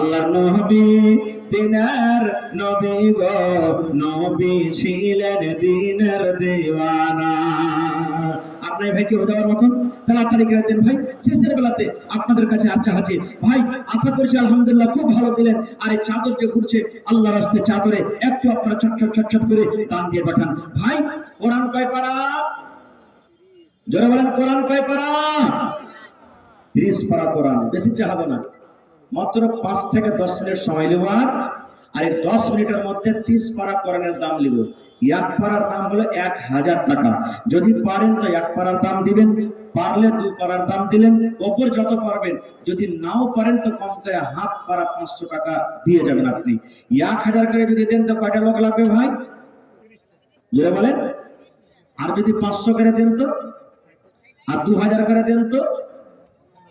আল্লাহর নবী দিনের নবী গো, নবী ছিলেন দিনের দিওয়ানা। আপনার ভাই কি হতে পারার মতন? তাড়াতাড়ি করে দেন ভাই, শেষের বেলাতে আপনাদের কাছে আচ্ছা আছে ভাই, আশা করছি আলহামদুলিল্লাহ খুব ভালো দিলেন। আর এই চাদর যে ঘুরছে আল্লাহ রাস্তায়, চাদরে একটু আপনারা ছটছট করে দান দিয়ে পাঠান। ভাই কোরআন কয় পারা? জোরে বলেন, কোরআন কয় পারা? 30 পারা কোরআন, বেশি চাহাবো না, মাত্র 5 থেকে 10 মিনিট সময় নেব। আর এই 10 মিনিটের মধ্যে 30 পারা কোরআনের দাম নেব। এক পারার দাম হলো 1000 টাকা। যদি পারেন তো 1 পারার দাম দিবেন, পারলে 2 পারার দাম দিলেন, ওপর যত পারবেন। যদি নাও পারেন তো কম করে হাফ পারা 500 টাকা দিয়ে যাবেন আপনি। 1000 করে যদি দেন তো কয়টা লোক লাগবে ভাই? জোরে বলেন। আর যদি 500 করে দেন তো, আর 2000 করে দেন তো,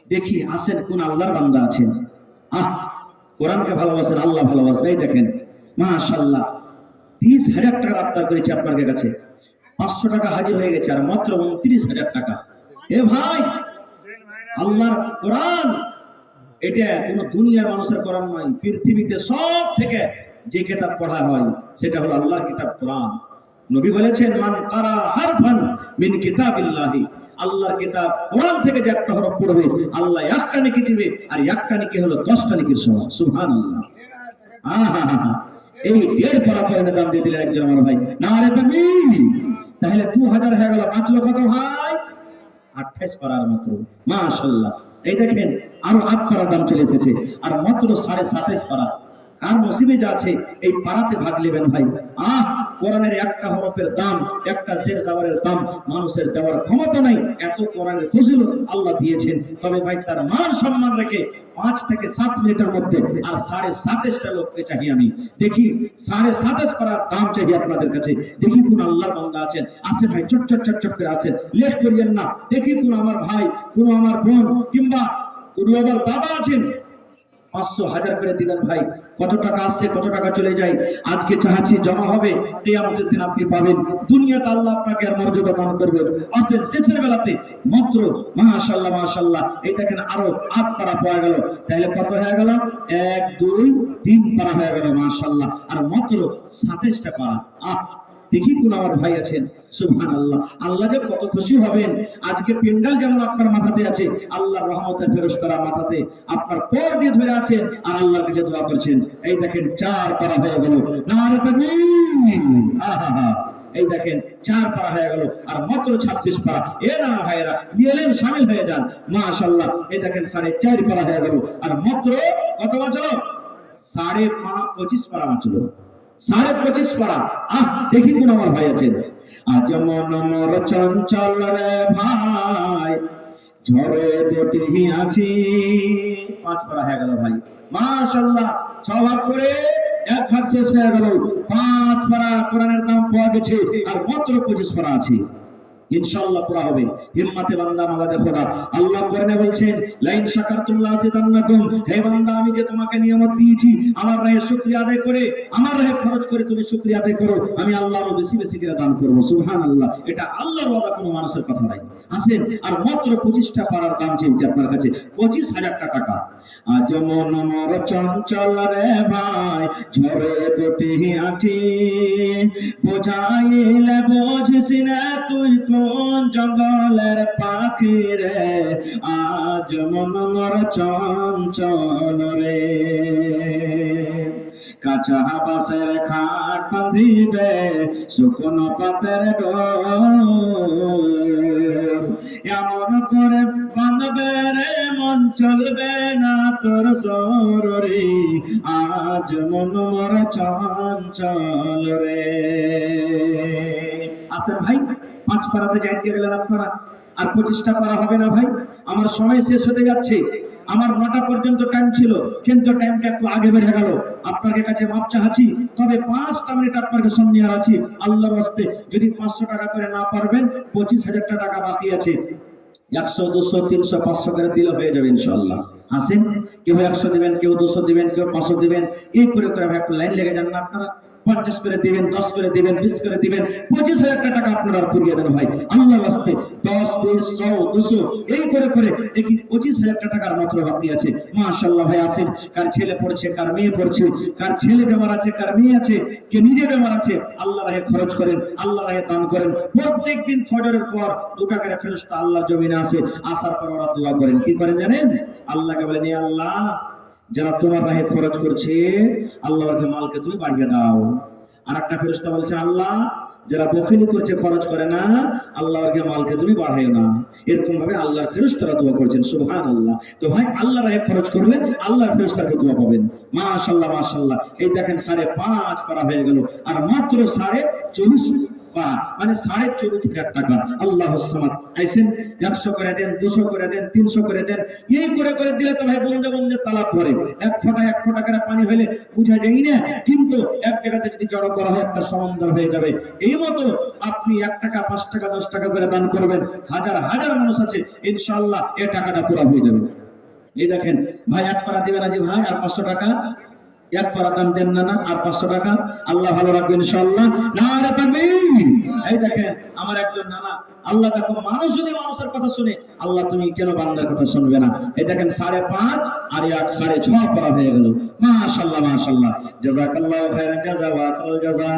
দেখি আসেন কোন আল্লাহর বান্দা আছেন কোরআনকে ভালোবাসেন, আল্লাহ ভালোবাসবে। এই দেখেন মাশাআল্লাহ 30,000 টাকা আবদার করেছে আপনার কাছে, 500 টাকা হাজির হয়ে গেছে, আর মাত্র 29,000 টাকা। এ ভাই, আল্লাহর কোরআন এটা কোন দুনিয়ার মানুষের কোরআন নয়। পৃথিবীতে সব থেকে যে কিতাব পড়া হয় সেটা হলো আল্লাহর কিতাব কোরআন। নবী বলেছেন, মান কারা হারফান মিন কিতাবিল্লাহি, আল্লাহর কিতাব কোরআন থেকে যে একটা হরফ পড়বে আল্লাহ একটা নেকি দিবে, আর একটা নেকি হলো 10টা নেকির সমান। সুবহানাল্লাহ। এই 1.5 পারা কোরআনের দাম দিয়ে দিলেন একজন আমার ভাই, নারে তাকবীর। তাহলে 2000 হয়ে গেল, বাঁচলো কত ভাই? 28 পারার মাত্র। মাশাআল্লাহ। এই দেখেন আরো 8 পারার দাম চলে এসেছে, আর মাত্র 27.5 পারা। কার নসিবে যা আছে এই পারাতে ভাগ নেবেন ভাই। কোরআনের একটা হরফের দাম, একটা জের জাবারের দাম মানুষের দেওয়ার ক্ষমতা নাই। এত কোরআনের ফজিলত আল্লাহ দিয়েছেন। তবে ভাই তার মান সম্মান রেখে 5 থেকে 7 মিনিটের মধ্যে আর 27.5টা লোককে চাই আমি। দেখি 27.5 পারার দাম চাই আপনাদের কাছে। দেখি কোন আল্লাহর বান্দা আছেন, আসে ভাই, চট করে আসেন, লেট করিয়েন না। দেখি কোন আমার ভাই, কোন আমার বোন, কিংবা কোন আমার দাদা আছেন, 500 1000 করে দিবেন ভাই। কত টাকা আসছে, কত টাকা চলে যায়, আজকে চাচ্ছি জমা হবে, কিয়ামতের দিন আপনি পাবেন। দুনিয়াতে আল্লাহ আপনাকে আর মর্যাদা দান করবেন। আসেন শেষের বেলাতে মাত্র মাশাআল্লাহ মাশাআল্লাহ। এই দেখেন আরো 8 পারা পাওয়া গেল। তাহলে কত হয়ে গেল? 1 2 3 পারা হয়ে গেল মাশাআল্লাহ। আর মাত্র 27টা পারা। দেখি কোন আমার ভাই আছেন, সুবহানাল্লাহ। আল্লাহ যে কত খুশি হবেন। আজকে পেন্ডাল যেমন আপনার মাথাতে আছে, আল্লাহর রহমতের ফেরেশতারা মাথাতে আপনার পর দিয়ে ধরে আছেন আর আল্লাহর কাছে দোয়া করছেন। এই দেখেন 4 পারা হয়ে গেল, নারে তাকবীর। এই দেখেন 4 পারা হয়ে গেল, আর মাত্র 26 পারা। এ না ভাইরা, নিয়েলেন, শামিল হয়ে যান মাশাআল্লাহ। এই দেখেন 4.5 পারা হয়ে গেল, আর মাত্র কত বাঁচলো? 25 পারা বাঁচলো। 25.5 পারা। দেখি কোন আমার ভাই আছেন। আজ মন মোর চঞ্চল রে ভাই, ঝরে দুটি আখি। 5 পারা হয়ে গেল ভাই মাশাআল্লাহ। 6 ভাগ করে 1 ভাগ শেষ হয়ে গেল। 5 পারা কোরআনের দাম পাওয়া গেছে, আর মাত্র 25 পারা আছে। ইনশাআল্লাহ পুরা হবে। হিম্মতে বান্দা মাগাদে খোদা। আল্লাহ কোরআনে বলছেন, লাইন শাকারতুম লাযিদান্নাকুম। হে বান্দা, আমি যে তোমাকে নিয়ামত দিয়েছি, আমার রাহে শুকরিয়া আদায় করে, আমার রাহে খরচ করে তুমি শুকরিয়া আদায় করো, আমি আল্লাহর বেশি বেশি করে দান করব। সুবহানাল্লাহ। এটা আল্লাহর ওয়াদা, কোনো মানুষের কথা নাই। আসেন, আর মাত্র 25টা পারার দাম চেয়েছি আপনার কাছে, 25,000 টাকা। আজ মন মোর চঞ্চল রে ভাই, ঝরে দুটি আঁখি, বোঝাইলে বুঝিস না তুই কোন জঙ্গলের পাখি রে। আজ মন মোর চঞ্চল রে, কাঁচা বাঁশের খাট বাঁধিবে, শুকনো পাতের ডোর, এমন করে বাঁধবে রে মন চলবে না তোর সররে। আজ মন মোর চঞ্চল রে। আসেন ভাই, 5 পারাতে যাইতে গেলেন আপনারা, আর 25টা পারা হবে না ভাই। আমার সময় শেষ হতে যাচ্ছে। আমার 9টা পর্যন্ত টাইম ছিল, কিন্তু টাইমটা একটু আগে বেড়ে গেল। আপনার কাছে মাপ চাচ্ছি, তবে 5টা মিনিট আপনাকে সামনে আর আছি। আল্লাহর ওয়াস্তে যদি 500 টাকা করে না পারবেন, 25,000 টাকা বাকি আছে। 100 200 300 500 করে দিলে হয়ে যাবে ইনশাআল্লাহ। আসেন, কেউ 100 দিবেন, কেউ 200 দিবেন, কেউ 500 দিবেন। এই করে করে ভাই একটু লাইন লেগে যান না আপনারা। 50 করে দিবেন, 10 করে দিবেন, 20 করে দিবেন, 25,000 টাকা আপনারা পুরিয়ে দেন ভাই আল্লাহর রাস্তে। 10, 20, 100, 200 এই করে করে দেখি 25,000 টাকার মাত্র বাকি আছে। মাশাআল্লাহ ভাই আছেন, কার ছেলে পড়ছে, কার মেয়ে পড়ছে, কার ছেলে বেমার আছে, কার মেয়ে আছে, কে নিজে বেমার আছে, আল্লাহর রাহে খরচ করেন, আল্লাহর রাহে দান করেন। প্রত্যেকদিন ফজরের পর 2 টাকার ফেরেশতা আল্লাহর জমিনে আসে, আসার পর ওরা দোয়া করেন। কি করেন জানেন? আল্লাহকে বলেন, এ আল্লাহ, যারা তোমার রাহে খরচ করছে, আল্লাহর মালকে তুমি বাড়িয়ে দাও। আর একটা ফেরেশতা বলছে, আল্লাহ, যারা বখিলি করছে, খরচ করে না, আল্লাহর মালকে তুমি বাড়াইও না। এরকম ভাবে আল্লাহর ফেরেশতারা দোয়া করছেন। সুবহানাল্লাহ। তো ভাই আল্লাহর রাহে খরচ করলে আল্লাহর ফেরেশতাকে দোয়া পাবেন। মাশাআল্লাহ মাশাআল্লাহ। এই দেখেন 5.5 পারা হয়ে গেল, আর মাত্র 24.5 পারা, মানে 24,500 টাকা। আল্লাহুস সামাদ। আইছেন 100 করে দেন, 200 করে দেন, 300 করে দেন, এই করে করে দিলে তো ভাই বন্ধে বন্ধে তালাব পড়ে। এক ফোঁটা করে পানি হইলে বুঝা যায় না, কিন্তু এক জায়গাতে যদি জড়ো করা হয় একটা সমুদ্র হয়ে যাবে। এই মতো আপনি 1 টাকা, 5 টাকা, 10 টাকা করে দান করবেন, হাজার হাজার মানুষ আছে, ইনশাআল্লাহ এই টাকাটা পুরো হয়ে যাবে। এই দেখেন ভাই, 1 পারা দিবেন আজি ভাই, আর 500 টাকা। 1 পারা দাম দেন না, আর 500 টাকা। আল্লাহ ভালো রাখবে ইনশাআল্লাহ। নারে তাকবীর। এই দেখেন আমার একজন নানা, আল্লাহ দেখো, মানুষ যদি মানুষের কথা শুনে, আল্লাহ তুমি কেন বান্দার কথা শুনবে না? এই দেখেন 5.5 আর 6.5 পারা হয়ে গেল। মাশাআল্লাহ মাশাআল্লাহ। জাযাকাল্লাহু খাইরান জাযা ওয়া আসাল জাযা।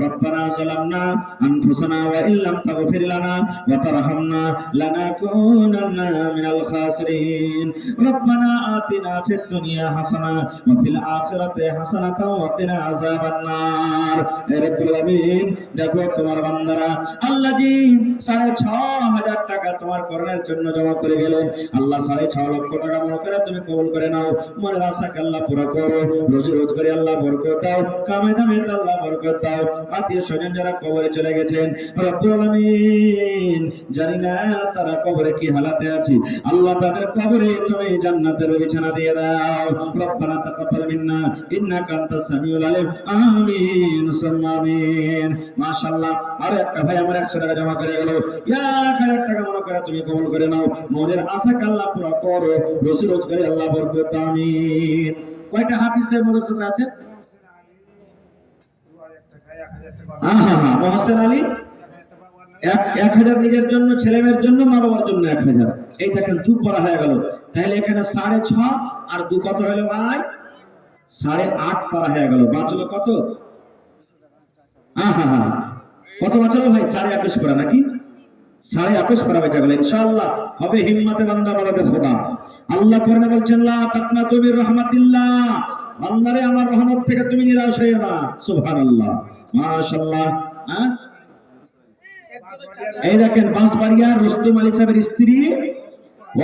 রব্বানা যালামনা আনফুসানা ওয়া ইল্লাম তাগফির লানা ওয়া তারহামনা লানাকুনান্না মিনাল খাসিরিন। রব্বানা আতিনা ফিদ দুনিয়া হাসানা ওয়া ফিল আখিরাতি হাসানাতাও ওয়া কিনা আযাবান নার। হে রব্বুল আলামিন, দেখো তোমার বান্দারা আল্লাহ জি 6,500 টাকা তোমার করণের জন্য জমা করে গেলেন। আল্লাহ 6.5 লক্ষ টাকা মনে করে তুমি কবুল করে নাও। মনের আশাকে আল্লাহ পুরো করো, রোজি রোজগারে আল্লাহ বরকত দাও, কামে দামে আল্লাহ বরকত দাও। আত্মীয় স্বজন যারা কবরে চলে গেছেন, রব্বুল আলামিন, জানি না তারা কবরে কি হালাতে আছে, আল্লাহ তাদের কবরে তুমি জান্নাতের বিছানা দিয়ে দাও। রব্বানা তাকাব্বাল মিন্না ইন্নাকা আনতাস সামিউল আলিম। আমিন সুম্মা আমিন। মাশাআল্লাহ। আর একটা ভাই আমার 100 টাকা জমা করে গেল। 1,000 টাকা মনে করে তুমি কবুল করে নাও। মনের আশাকে আল্লাহ পুরো করো, রোজি রোজগারে আল্লাহ বরকত দাও। আমিন। কয়টা হাফিজ সাহেব মোর সাথে আছে? মহসেন আলী 1,000 নিজের জন্য, ছেলে মেয়ের জন্য, মা বাবার জন্য 1,000। এই দেখেন 2 পড়া হয়ে গেল। তাহলে এখানে 6.5 আর 2 কত হলো ভাই? 8.5 পড়া হয়ে গেল। বাঁচলো কত? কত বাঁচলো ভাই? 21.5 পড়া নাকি? 21.5 পড়া বেঁচে গেল। ইনশাআল্লাহ হবে হিম্মতে বান্দা মারাতে খোদা। আল্লাহ কোরআনে বলছেন, লা তাকনাতু মির রাহমাতিল্লাহ। বান্দারে আমার রহমত থেকে তুমি নিরাশ হইও না। সুবহানাল্লাহ মাশাআল্লাহ। এই দেখেন বাঁশবাড়িয়ার রুস্তম আলী সাহেবের স্ত্রী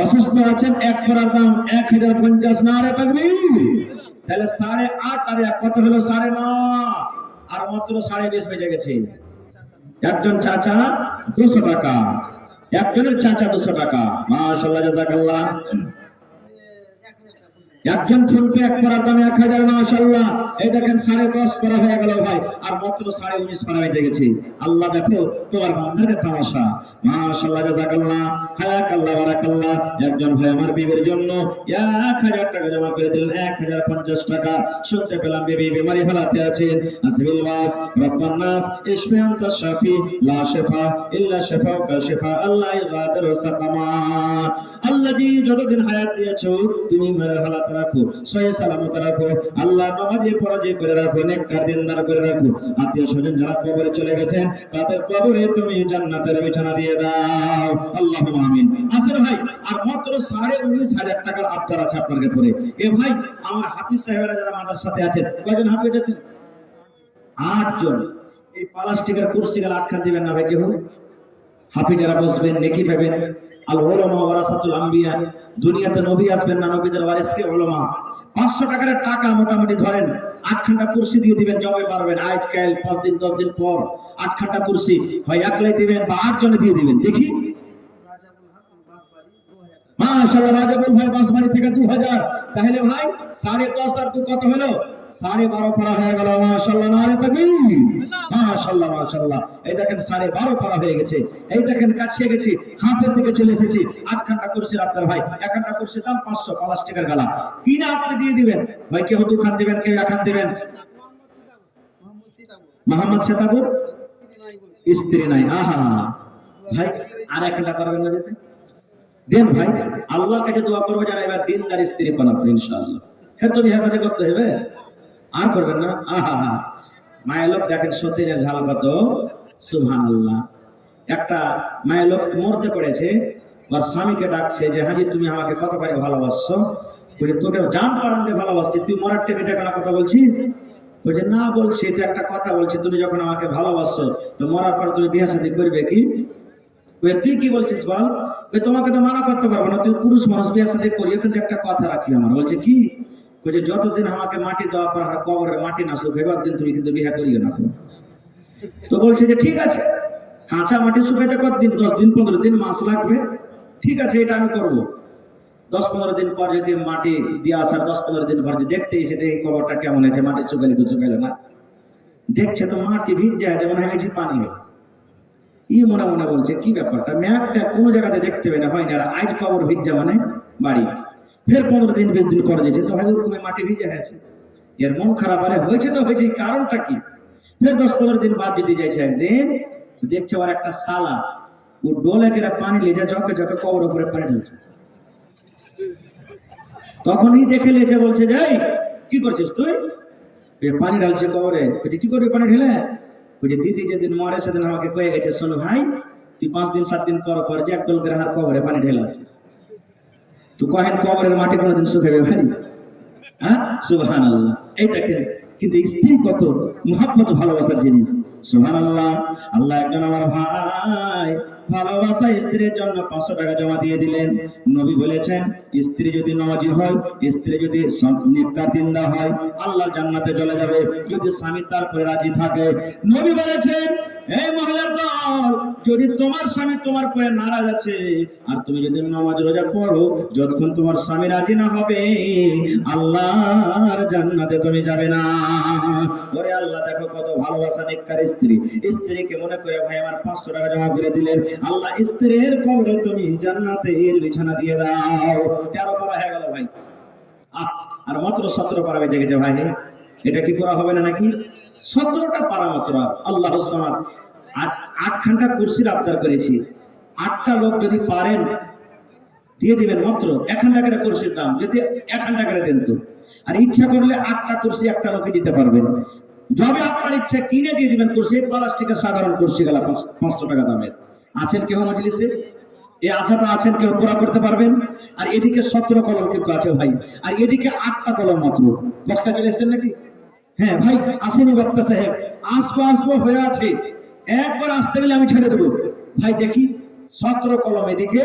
অসুস্থ আছেন, 1 পড়ার দাম 1,050। নারে তাকবীর। তাহলে 8.5 আর 1 কত হলো? 9.5, আর মাত্র 20.5 বেজে গেছে। একজন চাচা 200 টাকা, একজনের চাচা 200 টাকা। মাশাআল্লাহ জাযাকাল্লাহ। একজন ফোনপে 1 পড়ার দাম 1,000। মাশাআল্লাহ। এই দেখেন 10.5 পড়া হয়ে গেল ভাই, আর মাত্র 19.5 পড়া হয়ে গেছে। আল্লাহ দেখো তোমার বান্দার তামাশা। মাশাআল্লাহ জাযাকাল্লাহ, হায়াকাল্লাহ, বারাকাল্লাহ। একজন ভাই আমার বিবির জন্য 1,000 টাকা জমা করে দিলেন। 1,050 টাকা। শুনতে পেলাম বিবি বিমারি হালাতে আছেন। আসবিল ওয়াস রব্বান নাস ইশফি আনতা শাফি লা শিফা ইল্লা শিফাউকা শিফা আল্লাহ ইগাদিরু সাকামা। আল্লাহ জি যতদিন হায়াত দিয়েছো তুমি মেরে হালাতে রাখো, সহি সালামত রাখো। আল্লাহ নামাজে পরাজয় করে রাখো, নেককার দিনদার করে রাখো। আত্মীয় স্বজন যারা কবরে চলে গেছেন তাদের কবরে তুমি জান্নাতের বিছানা দিয়ে দাও। আল্লাহুম্মা আমিন। আসলে ভাই আর মাত্র 19,500 টাকার আবদার আছে আপনার কাছে। এ ভাই আমার হাফিজ সাহেবরা যারা মাদার সাথে আছেন, কয়জন হাফিজ আছেন? 8 জন। এই প্লাস্টিকের কুরসি গুলো আটকান দিবেন না ভাই কেউ। হাফিজরা বসবেন, নেকি পাবেন। আল উলামা ওয়ারাসাতুল আম্বিয়া। দুনিয়াতে নবী আসবেন না, নবীদের ওয়ারিসকে উলামা। 500 টাকার টাকা মোটামুটি ধরেন 8 ঘন্টা কুরসি দিয়ে দিবেন, জমে পারবেন। আজকাল 5 দিন 10 দিন পর 8 ঘন্টা কুরসি হয় একলাই দিবেন বা 8 জনে দিয়ে দিবেন। দেখি মাশাআল্লাহ। রাজাবুল ভাই বাঁশবাড়ি থেকে 2000। তাহলে ভাই 10.5 আর 2 কত হলো? 12.5 পারা হয়ে গেল। মাশাআল্লাহ, নারে তাকবীর। মাশাআল্লাহ মাশাআল্লাহ। এই দেখেন 12.5 পারা হয়ে গেছে। এই দেখেন কাছে গেছি, হাফের দিকে চলে এসেছি। 8 ঘন্টা কুরসির আপনার ভাই 1 ঘন্টা কুরসির দাম 500 প্লাস্টিকের গালা কিনা আপনি দিয়ে দিবেন ভাই। কেউ 2 খান দিবেন, কেউ 1 খান দিবেন। মোহাম্মদ সেতাবুর স্ত্রী নাই। আহা ভাই, আর একটা পারবেন না যেতে দেন ভাই, আল্লাহর কাছে দোয়া করবো যারা এবার দিনদার স্ত্রী পান আপনি ইনশাআল্লাহ। ফের তো বিয়ে শাদী করতে হবে, আর করবেন না। আহা মায়ের লোক দেখেন সতীনের ঝাল কত, সুবহানাল্লাহ। একটা মায়ের লোক মরতে পড়েছে, ওর স্বামীকে ডাকছে যে হাজি তুমি আমাকে কত করে ভালোবাসছো? বলে তোকে জান প্রাণ দিয়ে ভালোবাসছি, তুই মরার টেবিটা কেন কথা বলছিস? বলছে না বলছি, এটা একটা কথা বলছি, তুমি যখন আমাকে ভালোবাসছো তো মরার পর তুমি বিয়ে শাদী করবে কি? তুই কি বলছিস বল? তোমাকে তো মানা করতে পারবো না, তুই পুরুষ মানুষ, বিয়ে শাদী করিও, কিন্তু একটা কথা রাখি আমার। বলছে কি? বলছে যতদিন আমাকে মাটি দেওয়া পর আর কবরের মাটি না শুকাইবে একদিন তুমি কিন্তু বিয়ে করিও না। তো বলছে যে ঠিক আছে, কাঁচা মাটি শুকাইতে কতদিন? 10 দিন 15 দিন মাস লাগবে। ঠিক আছে, এটা আমি করবো। 10-15 দিন পর যদি মাটি দিয়ে আসার 10-15 দিন পর যদি দেখতে এসে দেখি কবরটা কেমন হয়েছে, মাটি শুকাইলে কিছু গেল না, দেখছে তো মাটি ভিজ যায় যেমন হয়েছে পানি। ই মনে মনে বলছে কি ব্যাপারটা, ম্যাপটা কোনো জায়গাতে দেখতে পেয়ে না, হয়নি। আর আজ কবর ভিজা মানে বাড়ি। ফের 15 দিন 20 দিন পরে যেছে তো ভাই ওরকম মাটি ভিজে আছে। এর মন খারাপ, আরে হয়েছে তো হয়েছে, কারণটা কি? ফের 10-15 দিন বাদ দিতে যাইছে, একদিন দেখছে ওর একটা সালা ও ডোলে কেটে পানি লেজে ঝকে ঝকে কবর উপরে পানি ঢালছে। তখনই দেখে লেছে, বলছে যাই কি করছিস তুই? পানি ঢালছে কবরে। বলছে কি করবি পানি ঢেলে? বলছে দিদি যেদিন মরে সেদিন আমাকে কয়ে গেছে, শোনো ভাই তুই 5 দিন 7 দিন পর পর যে এক ডোল করে হার কবরে পানি ঢেলে আসিস। তো কহেন কবরের মাটি কোনোদিন শুকাবে ভাই? হ্যাঁ, সুবহানাল্লাহ। এই দেখেন কিন্তু স্ত্রী কত মুহাব্বত ভালোবাসার জিনিস, সুবহানাল্লাহ। আল্লাহ একজন আমার ভাই ভালোবাসা স্ত্রীর জন্য 500 টাকা জমা দিয়ে দিলেন। নবী বলেছেন স্ত্রী যদি নামাজি হয়, স্ত্রী যদি নেককার দিনদার হয়, আল্লাহ জান্নাতে চলে যাবে যদি স্বামী তারপরে রাজি থাকে। নবী বলেছেন এই মহিলার দল, যদি তোমার স্বামী তোমার পরে নারাজ আছে আর তুমি যদি নামাজ রোজা পড়ো, যতক্ষণ তোমার স্বামী রাজি না হবে আল্লাহর জান্নাতে তুমি যাবে না। ওরে আল্লাহ দেখো কত ভালোবাসা নেককার স্ত্রী। স্ত্রীকে মনে করে ভাই আমার 500 টাকা জমা করে দিলেন, আল্লাহ স্ত্রীর কবরে তুমি জান্নাতের বিছানা দিয়ে দাও। 13 পারা হয়ে গেল ভাই। আর মাত্র 17 পারা বেজে গেছে ভাই। এটা কি পড়া হবে না নাকি? 17টা পারা মাত্র। আল্লাহু সামাদ। 8 ঘন্টা কুরসির আবদার করেছি। 8টা লোক যদি পারেন দিয়ে দিবেন মাত্র 1 ঘন্টা করে কুরসির দাম, যদি 1 ঘন্টা করে দেন তো। আর ইচ্ছা করলে 8টা কুরসি একটা লোকে দিতে পারবেন। যবে আপনার ইচ্ছা কিনে দিয়ে দিবেন কুরসি, প্লাস্টিকের সাধারণ কুরসি গেলা 500 টাকা দামের। আছেন কেউ মজলিসে? এই আশাটা আছেন কেউ পুরা করতে পারবেন? আর এদিকে 17 কলম কিন্তু আছে ভাই, আর এদিকে 8টা কলম মাত্র। বক্তা চলে এসেছেন নাকি? হ্যাঁ ভাই আসেনি বক্তা সাহেব, আসবো আসবো হয়ে আছে, একবার আসতে গেলে আমি ছেড়ে দেবো। ভাই দেখি 17 কলম এদিকে,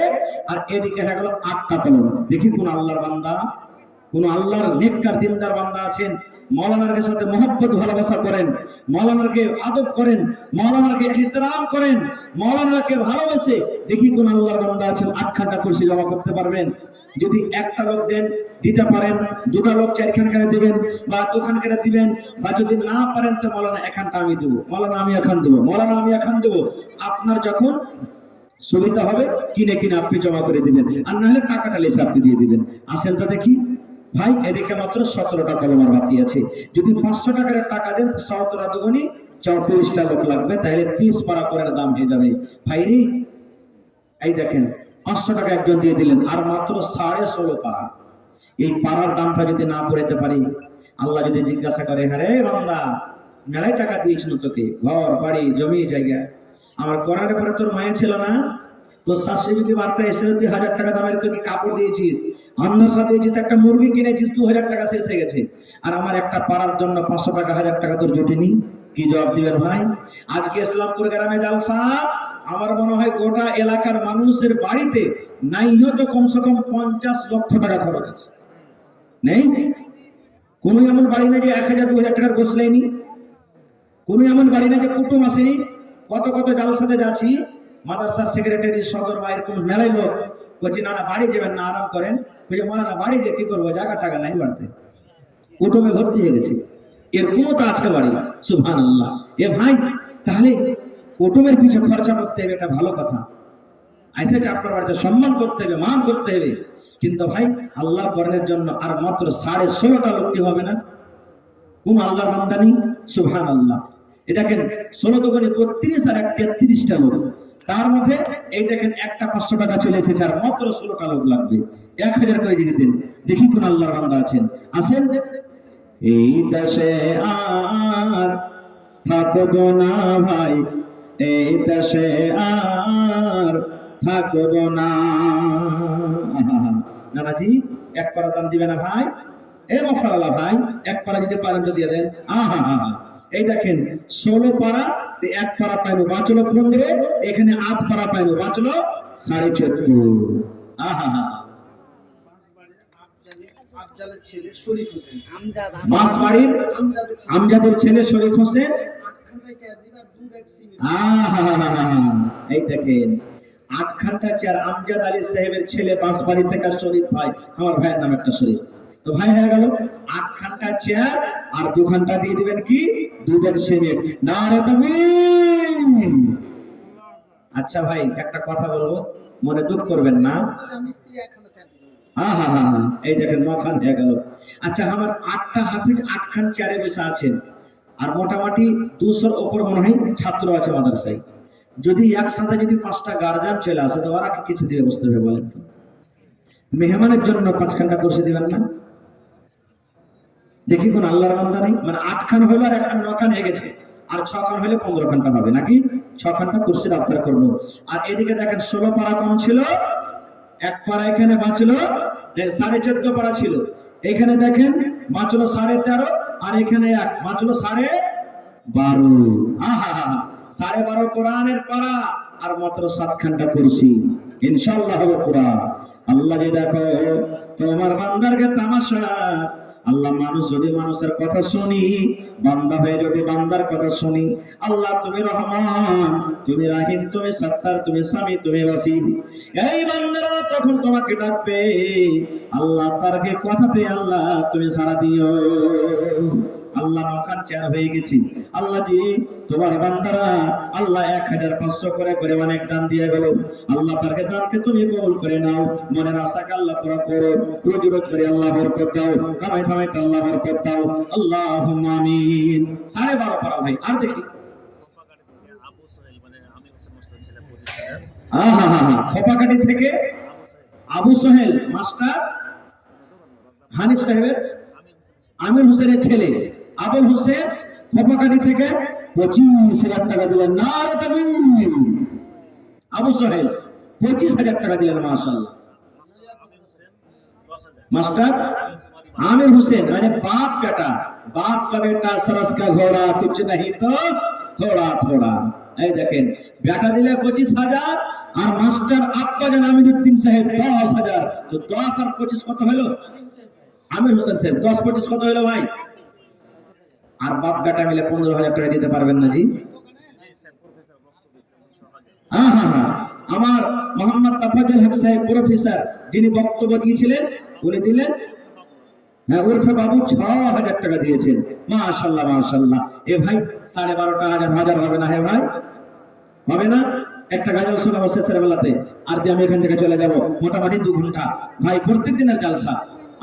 আর এদিকে হয়ে গেল 8টা কলম। দেখি কোন আল্লাহর বান্দা, কোন আল্লাহর নেককার দিনদার বান্দা আছেন মৌলানার সাথে মহব্বত ভালোবাসা করেন, মৌলানাকে আদব করেন, মৌলানাকে ইহতিরাম করেন, মৌলানাকে ভালোবাসে। দেখি কোন আল্লাহর বান্দা আছেন 8 ঘন্টা কুরসি জমা করতে পারবেন। যদি একটা লোক দেন দিতে পারেন, 2টা লোক 4 খান দিবেন বা 2 খান দিবেন, বা যদি না পারেন তো মৌলানা 1 খানটা আমি দেবো, মৌলানা আমি 1 খান দেবো, মৌলানা আমি 1 খান দেবো। আপনার যখন সুবিধা হবে কিনে কিনে আপনি জমা করে দিবেন, আর নাহলে টাকাটা লেসে আপনি দিয়ে দিবেন। আসেন তো দেখি ভাই, এদিকে মাত্র 17টা কলমার বাকি আছে। যদি 500 টাকার টাকা দেন 17 দুগুনি 34টা লোক লাগবে, তাহলে 30 পারা করে দাম হয়ে যাবে ভাই রে। এই দেখেন 500 টাকা একজন দিয়ে দিলেন, আর মাত্র 16.5 পারা। এই পারার দামটা যদি না পড়তে পারি, আল্লাহ যদি জিজ্ঞাসা করে হ্যাঁ রে বান্দা মেলায় টাকা দিয়েছিল তোকে, ঘর বাড়ি জমি জায়গা, আমার করার পরে তোর মায়া ছিল না? তো শাশুড়ি যদি বার্তা এসে 1000 টাকা দামের তোকে কাপড় দিয়েছিস, আন্দাজা দিয়েছিস, একটা মুরগি কিনেছিস, 2000 টাকা শেষ হয়ে গেছে, আর আমার একটা পাড়ার জন্য 500 টাকা 1000 টাকা তোর জুটেনি, কি জবাব দিবেন ভাই? আজকে ইসলামপুর গ্রামে জালসা, আমার মনে হয় গোটা এলাকার মানুষের বাড়িতে নাই হয়তো কমসে কম 50 লক্ষ টাকা খরচ আছে। নেই কোন এমন বাড়ি নেই যে 1000-2000 টাকার গোশ নেয়নি, কোন এমন বাড়ি নেই যে কুটুম আসেনি। কত কত জালসাতে যাচ্ছি, মাদ্রাসার সেক্রেটারি সদর বা এরকম মেলায় লোক বলছি না না বাড়ি যাবেন না, আরাম করেন। বলছে মনে না বাড়ি যে কি করবো, জায়গা টাকা নাই বাড়িতে, কুটুমে ভর্তি হয়ে গেছে। এর কোনো তো আছে বাড়ি, সুবহানাল্লাহ। এ ভাই তাহলে কুটুমের পিছনে খরচা করতে হবে, এটা ভালো কথা। আইসেছে আপনার বাড়িতে সম্মান করতে হবে, মান করতে হবে, কিন্তু ভাই আল্লাহর কোরআনের জন্য আর মাত্র 16.5টা লোকটি হবে না? কোন আল্লাহর বান্দা নেই? সুবহানাল্লাহ। এই দেখেন 16 দুগুণে 32 আর 1 33টা লোক, তার মধ্যে এই দেখেন একটা 500 টাকা চলে এসেছে আর মাত্র 16টা লোক লাগবে, 1000 করে দিয়ে দিতেন। দেখি কোন আল্লাহর বান্দা আছেন, আসেন। এই দেশে আর থাকবো না ভাই, এই দেশে আর থাকবো না। নানাজি এক পারা দাম দিবে না ভাই? এ মফারালা ভাই, এক পারা দিতে পারেন তো দিয়ে দেন। এই দেখেন 16 পারা, এক পারা পাইলো বাঁচলো 15, এখানে 8 পারা পাইলো বাঁচলো 14.5। মাসবাড়ির আমজাদের ছেলে শরীফ হোসেন। এই দেখেন 8 ঘন্টা চেয়ার, আমজাদ আলী সাহেবের ছেলে বাঁশবাড়ি থেকে শরীফ ভাই, আমার ভাইয়ের নাম একটা শরীফ, তো ভাই হয়ে গেল 8 ঘন্টা চেয়ার আর 2 ঘন্টা দিয়ে দিবেন কি 2 ব্যাগ সিমেন্ট। নারে তাকবীর। আচ্ছা ভাই একটা কথা বলবো, মনে দুঃখ করবেন না। এই দেখেন মখান হয়ে গেল। আচ্ছা আমার 8টা হাফিজ 8 খান চেয়ারে বসে আছেন, আর মোটামুটি 200-র উপর মনে হয় ছাত্র আছে মাদ্রাসায়। যদি একসাথে যদি 5টা গার্জিয়ান চলে আসে তো ওরা কিছু দিবে বুঝতে হবে বলেন তো? মেহমানের জন্য 5 খানটা বসে দিবেন না? দেখি কোন আল্লাহর বান্দা নাই, মানে 8 খান হলো আর 1 খান 9 খান হয়ে গেছে, আর 6 খান হলে 15 ঘন্টা হবে নাকি? 6 ঘন্টা কুরসি রাফতার করবো। আর এদিকে দেখেন 16 পারা কম ছিল, 1 পারা এখানে বাঁচলো 14.5 পারা ছিল, এখানে দেখেন বাঁচলো 13.5, আর এখানে 1 বাঁচলো 12.5। 12.5 কোরআনের পারা আর মাত্র 7 ঘন্টা কুরসি, ইনশাআল্লাহ হবে কোরআন। আল্লাহ যে দেখো তোমার বান্দারকে তামাশা, আল্লাহ মানুষ যদি মানুষের কথা শুনি, বান্দা হয়ে যদি বান্দার কথা শুনি, আল্লাহ তুমি রহমান, তুমি রাহিম, তুমি সত্তার, তুমি সামি, তুমি ওয়াসির। এই বান্দারা তখন তোমাকে ডাকবে, আল্লাহ তারকে কথাতে আল্লাহ তুমি সাড়া দিও। আল্লাহ মকান চেয়ার হয়ে গেছি, আল্লাহ জি তোমার বান্দারা আল্লাহ 1500 করে করে অনেক দান দিয়ে গেল, আল্লাহ তারকে দানকে তুমি কবুল করে নাও, মনের আশাকে আল্লাহ পুরো করো, রোজ রোজ করে আল্লাহ বরকত দাও, কামাই কামাইতে আল্লাহ বরকত দাও, আল্লাহুম্মা আমিন। 12.5 পারা ভাই, আর দেখি খোপাকাটি থেকে আবু সোহেল মাস্টার হানিফ সাহেবের আমির হোসেনের ছেলে আবুল হোসেন খোপাকাটি থেকে 25,000 টাকা দিলেন। নারে তাকবীর। আবু সোহেল 25,000 টাকা দিলেন, মাশাআল্লাহ। मास्टर आमिर हुसैन मैंने बाप का बेटा सरस का घोड़ा कुछ नहीं तो थोड़ा थोड़ा। এই দেখেন বেটা দিলে 25,000 আর মাস্টার আব্বাজান আমিনুদ্দিন সাহেব 10,000, তো 10 আর 25 কত হলো? আমির হোসেন সাহেব 10-25 কত হলো ভাই? আর বাপ বেটা মিলে 15,000 টাকা দিতে পারবেন না জি? আমার মোহাম্মদ তাফাজ্জুল হক সাহেব প্রফেসর যিনি বক্তব্য দিয়েছিলেন উনি দিলেন, হ্যাঁ উর্ফে বাবু 6,000 টাকা দিয়েছেন। মাশাআল্লাহ মাশাআল্লাহ। এ ভাই 12,500 হাজার হবে না? হে ভাই হবে না? একটা গাজল শোনাবো শেষের বেলাতে, আর দিয়ে আমি এখান থেকে চলে যাব মোটামুটি 2 ঘন্টা। ভাই প্রত্যেক দিনের জালসা,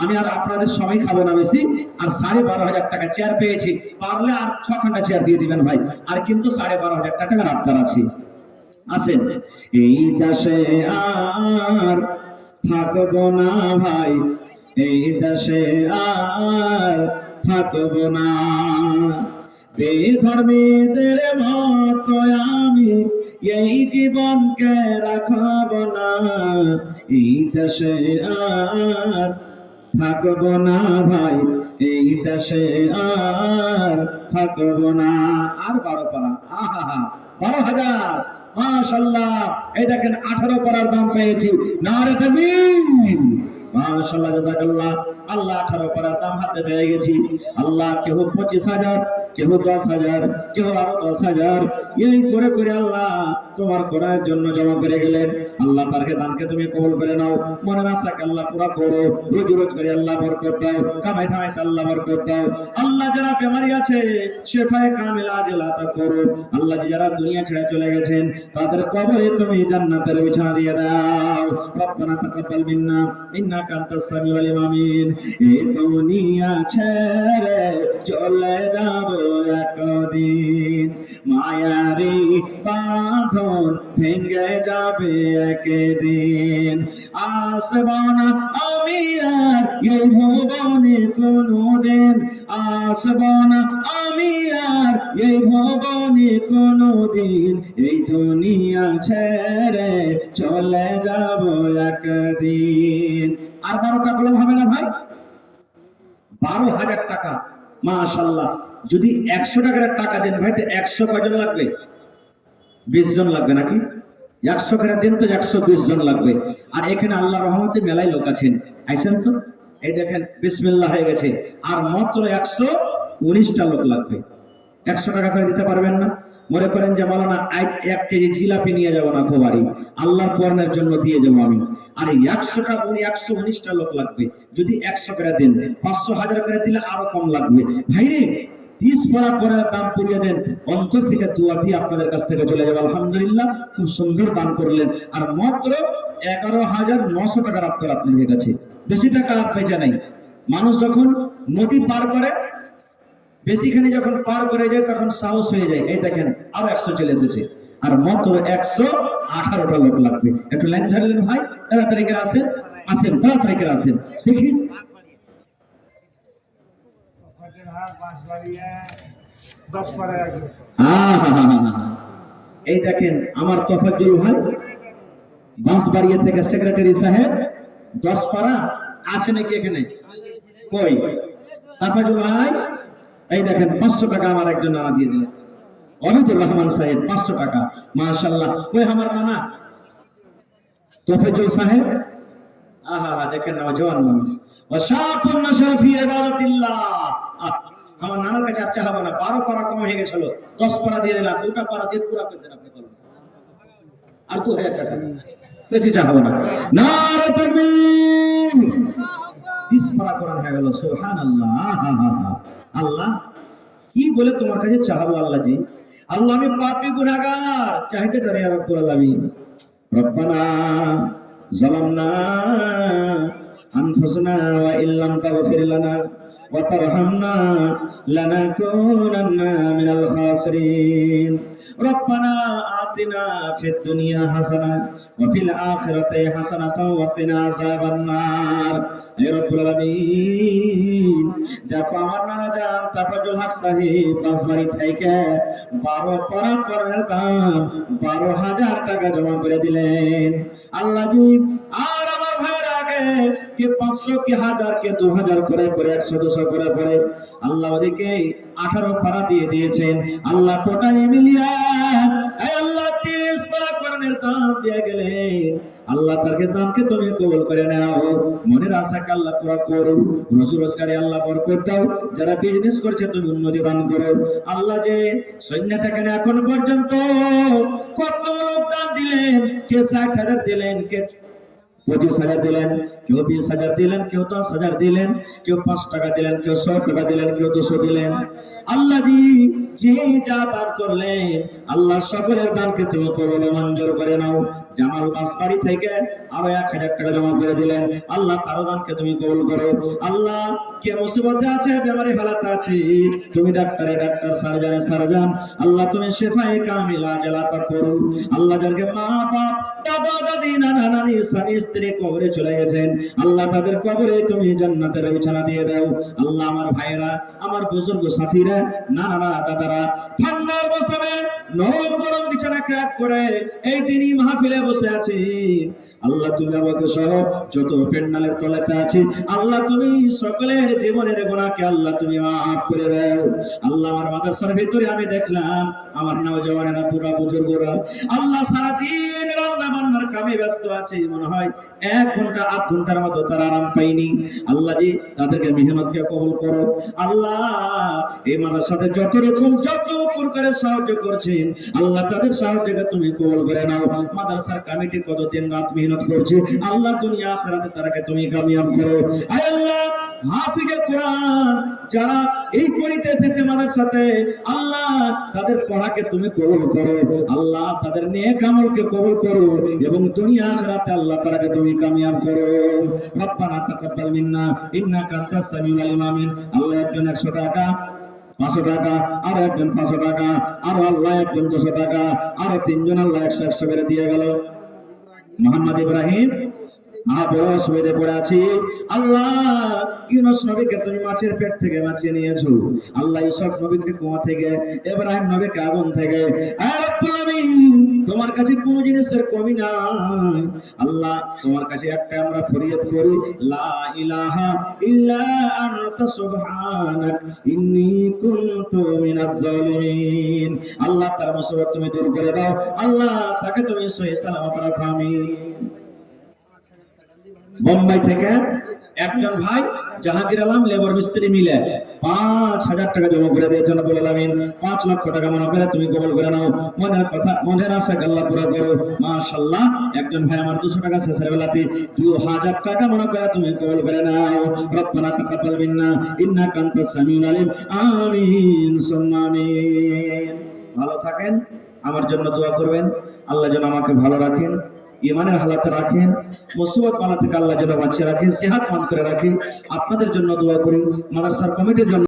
আমি আর আপনাদের সময় খাবো না বেশি। আর 12,500 টাকা চেয়ার পেয়েছি, পারলে আর 6 ঘন্টা চেয়ার দিয়ে দিবেন ভাই। আর কিন্তু 12,500 টাকার আবদার আছে। আসেন। এই দেশে আর থাকবো না ভাই, এই দেশে আর থাকবো না, বেধর্মীদের মতো আমি এই জীবনকে রাখবো না, এই দেশে আর থাকবো না ভাই, এই দেশে আর থাকবো না। আর 12 পারা, 12,000 মাশাআল্লাহ। এই দেখেন 18 পারার দাম পেয়েছি। নারে তাকবীর। মাশাআল্লাহ জাযাকাল্লাহ। আল্লাহ 18 পারার দাম হাতে পেয়ে গেছি। আল্লাহ কেউ 25,000, কেউ 10,000, কেউ আরো 10,000, এই করে করে আল্লাহ তোমার কোরআনের জন্য জমা করে গেলেন। আল্লাহ তারকে দানকে তুমি কবুল করে নাও, মনের আশাকে আল্লাহ পুরা করো, রোজ রোজ করে আল্লাহ বরকত দাও, কামাই ধামাইতে আল্লাহ বরকত দাও। আল্লাহ যারা বেমারি আছে শেফায়ে কামিলা আজল আতা করো। আল্লাহ যারা দুনিয়া ছেড়ে চলে গেছেন তাদের কবরে তুমি জান্নাতের বিছানা দিয়ে দাও। রব্বানা তাকাব্বাল মিন্না ইন্নাকা আনতাস সামিউল আলিম। এই দুনিয়া ছেড়ে চলে যাব একদিন। মায়ারি বাঁধন ভেঙে যাবে একদিন। আসব না আমি আর এই ভুবনে কোনোদিন, আসব না আমি আর এই ভুবনে কোনোদিন, এই দুনিয়া ছেড়ে চলে যাব একদিন। আর 12টা কলম হবে না ভাই? 12,000 টাকা, মাশাআল্লাহ। যদি 100 টাকার টাকা দেন ভাই, তো 100 কয়জন লাগবে? 20 জন লাগবে নাকি? 100 করে দেন তো 120 জন লাগবে। আর এখানে আল্লাহর রহমতে মেলায় লোক আছেন, আইছেন তো, এই দেখেন বিসমিল্লাহ হয়ে গেছে। আর মাত্র 119টা লোক লাগবে। 100 টাকা করে দিতে পারবেন না? মনে করেন যে মাওলানা আজ 1 কেজি জিলাপি নিয়ে যাবো না খোবাড়ি, আল্লাহর কোরআনের জন্য দিয়ে যাবো আমি। আর 100টা 119টা লোক লাগবে। যদি 100 করে দেন, 500 1000 করে দিলে আরো কম লাগবে। ভাইরে 30 পড়া করে দান করিয়ে দেন, অন্তর থেকে দোয়া দিয়ে আপনাদের কাছ থেকে চলে যাবে। আলহামদুলিল্লাহ, খুব সুন্দর দান করলেন। আর মাত্র 11,900 টাকার আপনার আপনাদের কাছে, বেশি টাকা আর পেঁচা নাই। মানুষ যখন নদী পার করে, বেশিখানি যখন পার করে যায় তখন সাহস হয়ে যায়। এই দেখেন আরো 100 চলে এসেছে। আর মাত্র 118টা লোক লাগবে। একটু লাইন ধরলেন ভাই, তাড়াতাড়ি করে আসেন, আসেন, তাড়াতাড়ি করে আসেন দেখি। এই দেখেন আমার তফাজ্জল ভাই বাঁশবাড়িয়া থেকে সেক্রেটারি সাহেব 10 পারা আছে নাকি এখানে? কই তফাজ্জল ভাই? এই দেখেন 500 টাকা আমার একজন নানা দিয়ে দিলেন। অমিতুর রহমান সাহেব 500 টাকা, মাশাআল্লাহ। কই আমার নানা তফাজ্জল সাহেব? আহা দেখেন নওজোয়ান মানুষ, ওয়াশাফুন নাশাফি ইবাদাতিল্লাহ। আমার নানার কাছে আর চাহাবো না। 12 পারা কম হয়ে গেছিল, 10 পারা দিয়ে দিলাম। 2টা পারা দিয়ে পুরো করে দেন আপনি, বলুন। আর 2000 টাকা বেশি চাহাবো না। নারে তাকবীর! 30 পারা কোরআন হয়ে গেল। সুবহানাল্লাহ। আল্লাহ কি বলে তোমার কাছে চাহাবো আল্লাহ জি? আল্লাহ আমি পাপী গুনাহগার, চাইতে জানি আর রব্বুল আলামিন। রব্বানা যালামনা আনফুসানা ওয়া ইল্লাম তাগফির লানা ওয়া তারহামনা লানাকুনান্না মিনাল খাসিরিন। রব্বানা আতিনা ফিদ দুনিয়া হাসানা ওয়া ফিল আখিরাতি হাসানাতাও ওয়া কিনা আযাবান নার। হে রব্বুল আলামিন, দেখো আমার নানা জান তাফাজ্জুল হক সাহেব বাঁশবাড়ি থেকে 12 পারা করার দাম 12,000 টাকা জমা করে দিলেন আল্লাহ জি। আর আমার ভাইয়ের আগে কে 500 কে 1000 কে 2000 করে করে 100 200 করে করে আল্লাহ ওদিকে 18 পারা দিয়ে দিয়েছেন। আল্লাহ টোটালি মিলিয়ে এই আল্লাহ 30 পারা কোরআনের দাম দিয়ে গেলেন। আল্লাহ তারকে দানকে তুমি কবুল করে নাও, মনের আশাকে আল্লাহ পুরা করো, রুজি রোজগারে আল্লাহ বরকত দাও, যারা বিজনেস করছে তুমি উন্নতি দান করো। আল্লাহ যে সৈন্য থেকে এখন পর্যন্ত কত লোক দান দিলেন, কে 60,000 দিলেন, কে 25,000 দিলেন, কেউ 20,000 দিলেন, কেউ 10,000 দিলেন, কেউ 5 টাকা দিলেন, কেউ 100 টাকা দিলেন, কেউ 200 দিলেন। আল্লাহ জি যে যা দান করলেন আল্লাহ সকলের দানকে তুমি কবুল মঞ্জুর করে নাও। জামাল বাঁশবাড়ি থেকে আরো 1,000 টাকা জমা করে দিলেন, আল্লাহ তার দানকে তুমি কবুল করো। আল্লাহ কে মুসিবতে আছে, বেমারি হালাতে আছে, তুমি ডাক্তারে ডাক্তার, সার্জনে সার্জন, আল্লাহ তুমি শিফায়ে কামিলা জালাতা করো। আল্লাহ যাকে মা বাপ দাদা দাদি নানা নানি স্বামী স্ত্রী কবরে চলে গেছেন, আল্লাহ তাদের কবরে তুমি জান্নাতের বিছানা দিয়ে দাও। আল্লাহ আমার ভাইরা, আমার বুজুর্গ সাথীরা, নানারা দাদারা ঠান্ডার মৌসুমে নরম গরম বিছানা খ্যাপ করে এই দিনই মাহফিলে বসে আছি, আল্লাহ তুমি আমাকে সহ যত পেন্ডালের তলাতে আছি আল্লাহ তুমি সকলের জীবনের গুনাহকে আল্লাহ তুমি মাফ করে দাও। আল্লাহ আমার মাদ্রাসার ভিতরে আমি দেখলাম আমার নওজওয়ানেরা বুড়া বুজুর্গরা আল্লাহ সারা দিন রান্না বান্নার কামে ব্যস্ত আছে, মনে হয় 1 ঘন্টা 8 ঘন্টার মতো তারা আরাম পায়নি। আল্লাহ জি তাদেরকে মেহনতকে কবুল করো। আল্লাহ এই মাদ্রাসাতে যত রকম যত প্রকারের সাহায্য করছেন আল্লাহ তাদের সাহায্যকে তুমি কবুল করে নাও। মাদ্রাসার কমিটি কত দিন রাত মেহনত করছে, আল্লাহ দুনিয়া আখিরাতে তারাকে তুমি কামিয়াব করো। আয় আল্লাহ হাফিজে কোরআন যারা এই করিতে এসেছে মাদ্রাসাতে, আল্লাহ তাদের পড়াকে তুমি কবুল করো, আল্লাহ তাদের নেক আমলকে কবুল করো এবং দুনিয়া আখিরাতে আল্লাহ তারাকে তুমি কামিয়াব করো। রব্বানা তাকাব্বাল মিন্না ইন্নাকা আনতাস সামিউল আলিম। আমিন। আল্লাহ একজন 100 টাকা 500 টাকা, আরো একজন 500 টাকা, আরো আল্লাহ একজন 200 টাকা, আরো 3 জন আল্লাহ 100 করে দিয়ে গেল। মোহাম্মদ ইব্রাহিম বড় অসুবিধে পড়ে আছি, আল্লাহ ইউনূস নবীকে তুমি মাছের পেট থেকে বাঁচিয়ে নিয়েছো, আল্লাহ ইসহাক নবীকে কুয়া থেকে, ইব্রাহিম নবীকে আগুন থেকে। হে রব্বুল আমিন, তোমার কাছে কোনো জিনিসের কমি নাই। আল্লাহ তোমার কাছে একটা আমরা ফরিয়াদ করি, লা ইলাহা ইল্লা আনতা সুবহানাক ইন্নী কুনতু মিনাজ জালিমিন। আল্লাহ তার মুসিবত তুমি দূর করে দাও, আল্লাহ তাকে তুমি সহি সালামত রাখো। আমিন। বোম্বাই থেকে একজন ভাই জাহাঙ্গীর আলম লেবার মিস্ত্রি মিলে 5,000 টাকা জমা করে দিয়েছেন। বলে আমিন। 5 লক্ষ টাকা মনে করে তুমি কবুল করে নাও। মনের কথা, মনের আশা আল্লাহ পুরো করো। মাশাআল্লাহ। একজন ভাই আমার 200 টাকা শেষের বেলাতে 2000 টাকা মনে করে তুমি কবুল করে নাও। রব্বানা তাকাব্বাল মিন্না ইন্নাকা আনতাস সামিউল আলিম। আমিন সুম্মা আমিন। ভালো থাকেন, আমার জন্য দোয়া করবেন, আল্লাহ যেন আমাকে ভালো রাখেন, ইমানের হালাতে রাখেন, মুসিবত বালা থেকে আল্লাহ যেন বাঁচিয়ে রাখেন, সেহাতমান করে রাখেন। আপনাদের জন্য দোয়া করি, মাদ্রাসার কমিটির জন্য।